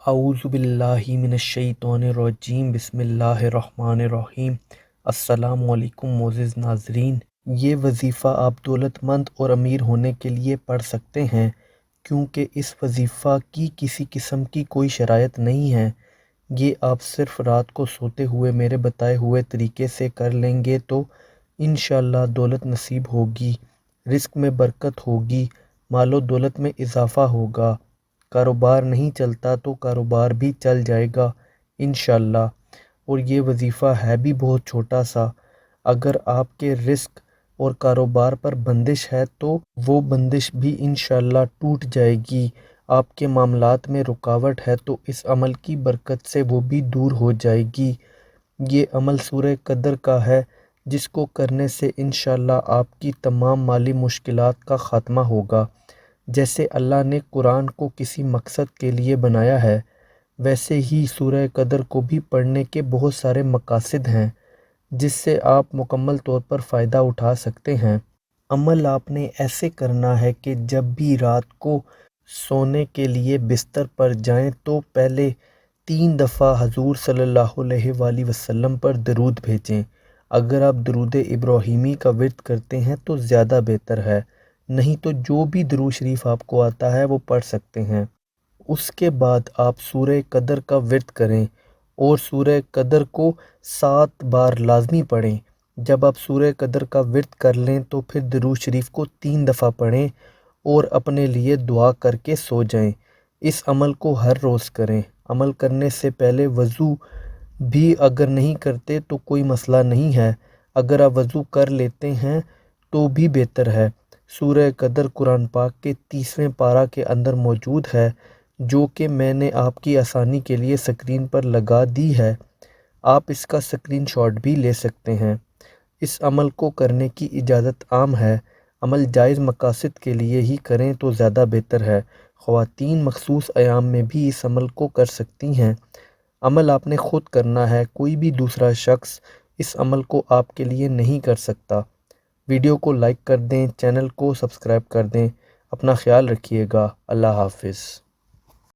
اعوذ باللہ من الشیطان الرجیم، بسم اللہ الرحمن الرحیم۔ السلام علیکم معزز ناظرین، یہ وظیفہ آپ دولت مند اور امیر ہونے کے لیے پڑھ سکتے ہیں، کیونکہ اس وظیفہ کی کسی قسم کی کوئی شرائط نہیں ہے۔ یہ آپ صرف رات کو سوتے ہوئے میرے بتائے ہوئے طریقے سے کر لیں گے تو انشاءاللہ دولت نصیب ہوگی، رزق میں برکت ہوگی، مال و دولت میں اضافہ ہوگا۔ کاروبار نہیں چلتا تو کاروبار بھی چل جائے گا انشاءاللہ۔ اور یہ وظیفہ ہے بھی بہت چھوٹا سا۔ اگر آپ کے رزق اور کاروبار پر بندش ہے تو وہ بندش بھی انشاءاللہ ٹوٹ جائے گی۔ آپ کے معاملات میں رکاوٹ ہے تو اس عمل کی برکت سے وہ بھی دور ہو جائے گی۔ یہ عمل سورہ قدر کا ہے، جس کو کرنے سے انشاءاللہ آپ کی تمام مالی مشکلات کا خاتمہ ہوگا۔ جیسے اللہ نے قرآن کو کسی مقصد کے لیے بنایا ہے، ویسے ہی سورہ قدر کو بھی پڑھنے کے بہت سارے مقاصد ہیں، جس سے آپ مکمل طور پر فائدہ اٹھا سکتے ہیں۔ عمل آپ نے ایسے کرنا ہے کہ جب بھی رات کو سونے کے لیے بستر پر جائیں تو پہلے 3 دفعہ حضور صلی اللہ علیہ وآلہ وسلم پر درود بھیجیں۔ اگر آپ درود ابراہیمی کا ورد کرتے ہیں تو زیادہ بہتر ہے، نہیں تو جو بھی درود شریف آپ کو آتا ہے وہ پڑھ سکتے ہیں۔ اس کے بعد آپ سورہ قدر کا ورد کریں اور سورہ قدر کو 7 بار لازمی پڑھیں۔ جب آپ سورہ قدر کا ورد کر لیں تو پھر درود شریف کو 3 دفعہ پڑھیں اور اپنے لیے دعا کر کے سو جائیں۔ اس عمل کو ہر روز کریں۔ عمل کرنے سے پہلے وضو بھی اگر نہیں کرتے تو کوئی مسئلہ نہیں ہے، اگر آپ وضو کر لیتے ہیں تو بھی بہتر ہے۔ سورہ قدر قرآن پاک کے 30ویں پارہ کے اندر موجود ہے، جو کہ میں نے آپ کی آسانی کے لیے سکرین پر لگا دی ہے۔ آپ اس کا سکرین شاٹ بھی لے سکتے ہیں۔ اس عمل کو کرنے کی اجازت عام ہے۔ عمل جائز مقاصد کے لیے ہی کریں تو زیادہ بہتر ہے۔ خواتین مخصوص ایام میں بھی اس عمل کو کر سکتی ہیں۔ عمل آپ نے خود کرنا ہے، کوئی بھی دوسرا شخص اس عمل کو آپ کے لیے نہیں کر سکتا۔ ویڈیو کو لائک کر دیں، چینل کو سبسکرائب کر دیں۔ اپنا خیال رکھیے گا۔ اللہ حافظ۔